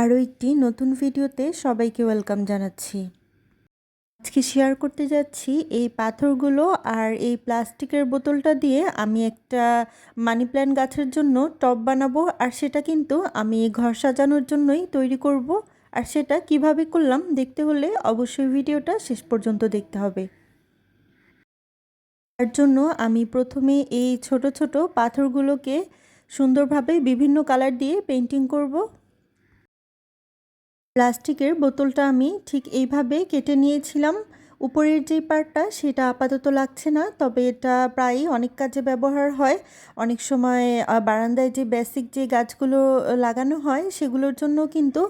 আরও একটি নতুন ভিডিওতে সবাইকে ওয়েলকাম জানাচ্ছি। আজকে শেয়ার করতে যাচ্ছি এই পাথরগুলো আর এই প্লাস্টিকের বোতলটা দিয়ে আমি একটা মানি প্ল্যান্ট গাছের জন্য টব বানাবো। আর সেটা কিন্তু আমি ঘর সাজানোর জন্যই তৈরি করব। আর সেটা কিভাবে করলাম দেখতে হলে অবশ্যই ভিডিওটা শেষ পর্যন্ত দেখতে হবে। তার জন্য আমি প্রথমে এই ছোট ছোট পাথরগুলোকে সুন্দরভাবে বিভিন্ন কালার দিয়ে পেন্টিং করব। প্লাস্টিকের বোতলটা আমি ঠিক এইভাবে কেটে নিয়েছিলাম। উপরের যে পার্টটা সেটা আপাতত লাগছে না, তবে এটা প্রায়ই অনেক কাজে ব্যবহার হয়। অনেক সময় বারান্দায় যে বেসিক যে গাছগুলো লাগানো হয় সেগুলোর জন্য কিন্তু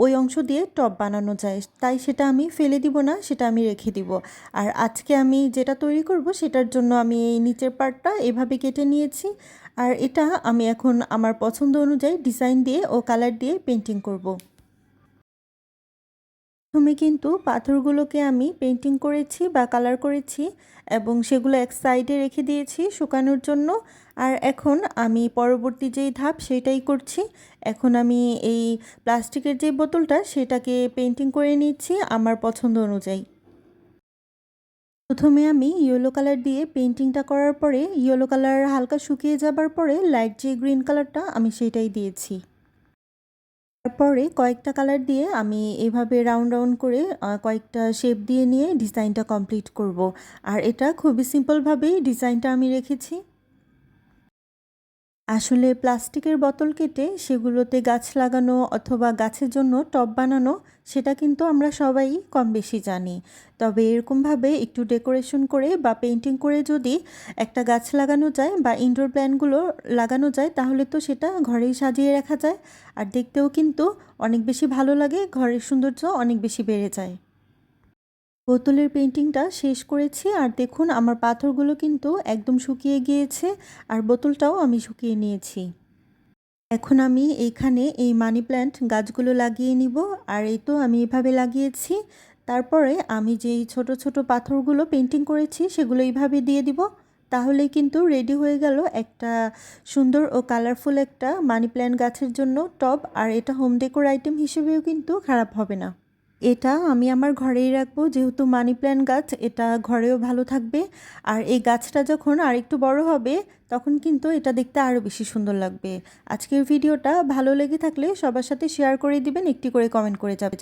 ওই অংশ দিয়ে টব বানানো যায়, তাই সেটা আমি ফেলে দিব না, সেটা আমি রেখে দিব। আর আজকে আমি যেটা তৈরি করব সেটার জন্য আমি এই নিচের পার্টটা এভাবে কেটে নিয়েছি। আর এটা আমি এখন আমার পছন্দ অনুযায়ী ডিজাইন দিয়ে ও কালার দিয়ে পেন্টিং করব। প্রথমে কিন্তু পাথরগুলোকে আমি পেন্টিং করেছি বা কালার করেছি এবং সেগুলো এক সাইডে রেখে দিয়েছি শুকানোর জন্য। আর এখন আমি পরবর্তী যেই ধাপ সেটাই করছি। এখন আমি এই প্লাস্টিকের যে বোতলটা সেটাকে পেন্টিং করে নিচ্ছি আমার পছন্দ অনুযায়ী। প্রথমে আমি ইয়েলো কালার দিয়ে পেন্টিংটা করার পরে ইয়েলো কালার হালকা শুকিয়ে যাবার পরে লাইট যে গ্রিন কালারটা আমি সেটাই দিয়েছি। তারপরে কয়েকটা কালার দিয়ে আমি এভাবে রাউন্ড রাউন্ড করে কয়েকটা শেপ দিয়ে নিয়ে ডিজাইনটা কমপ্লিট করব। আর এটা খুবই সিম্পলভাবেই ডিজাইনটা আমি রেখেছি। আসলে প্লাস্টিকের বোতল কেটে সেগুলোতে গাছ লাগানো অথবা গাছের জন্য টব বানানো সেটা কিন্তু আমরা সবাই কম বেশি জানি। তবে এরকমভাবে একটু ডেকোরেশন করে বা পেন্টিং করে যদি একটা গাছ লাগানো যায় বা ইনডোর প্ল্যান্টগুলো লাগানো যায় তাহলে তো সেটা ঘরেই সাজিয়ে রাখা যায়। আর দেখতেও কিন্তু অনেক বেশি ভালো লাগে, ঘরের সৌন্দর্য অনেক বেশি বেড়ে যায়। বোতলের পেন্টিংটা শেষ করেছি আর দেখুন আমার পাথরগুলো কিন্তু একদম শুকিয়ে গিয়েছে আর বোতলটাও আমি শুকিয়ে নিয়েছি। এখন আমি এইখানে এই মানি প্ল্যান্ট গাছগুলো লাগিয়ে নিব। আর এই তো আমি এভাবে লাগিয়েছি। তারপরে আমি যেই ছোট ছোট পাথরগুলো পেন্টিং করেছি সেগুলো এইভাবে দিয়ে দিব। তাহলেই কিন্তু রেডি হয়ে গেল একটা সুন্দর ও কালারফুল একটা মানি প্ল্যান্ট গাছের জন্য টব। আর এটা হোম ডেকোর আইটেম হিসেবেও কিন্তু খারাপ হবে না। এটা আমি আমার ঘরেই রাখবো, যেহেতু মানি প্ল্যান্ট গাছ এটা ঘরেও ভালো থাকবে। আর এই গাছটা যখন আরেকটু বড় হবে তখন কিন্তু এটা দেখতে আরও বেশি সুন্দর লাগবে। আজকের ভিডিওটা ভালো লেগে থাকলে সবার সাথে শেয়ার করে দিবেন, একটি করে কমেন্ট করে যাবে।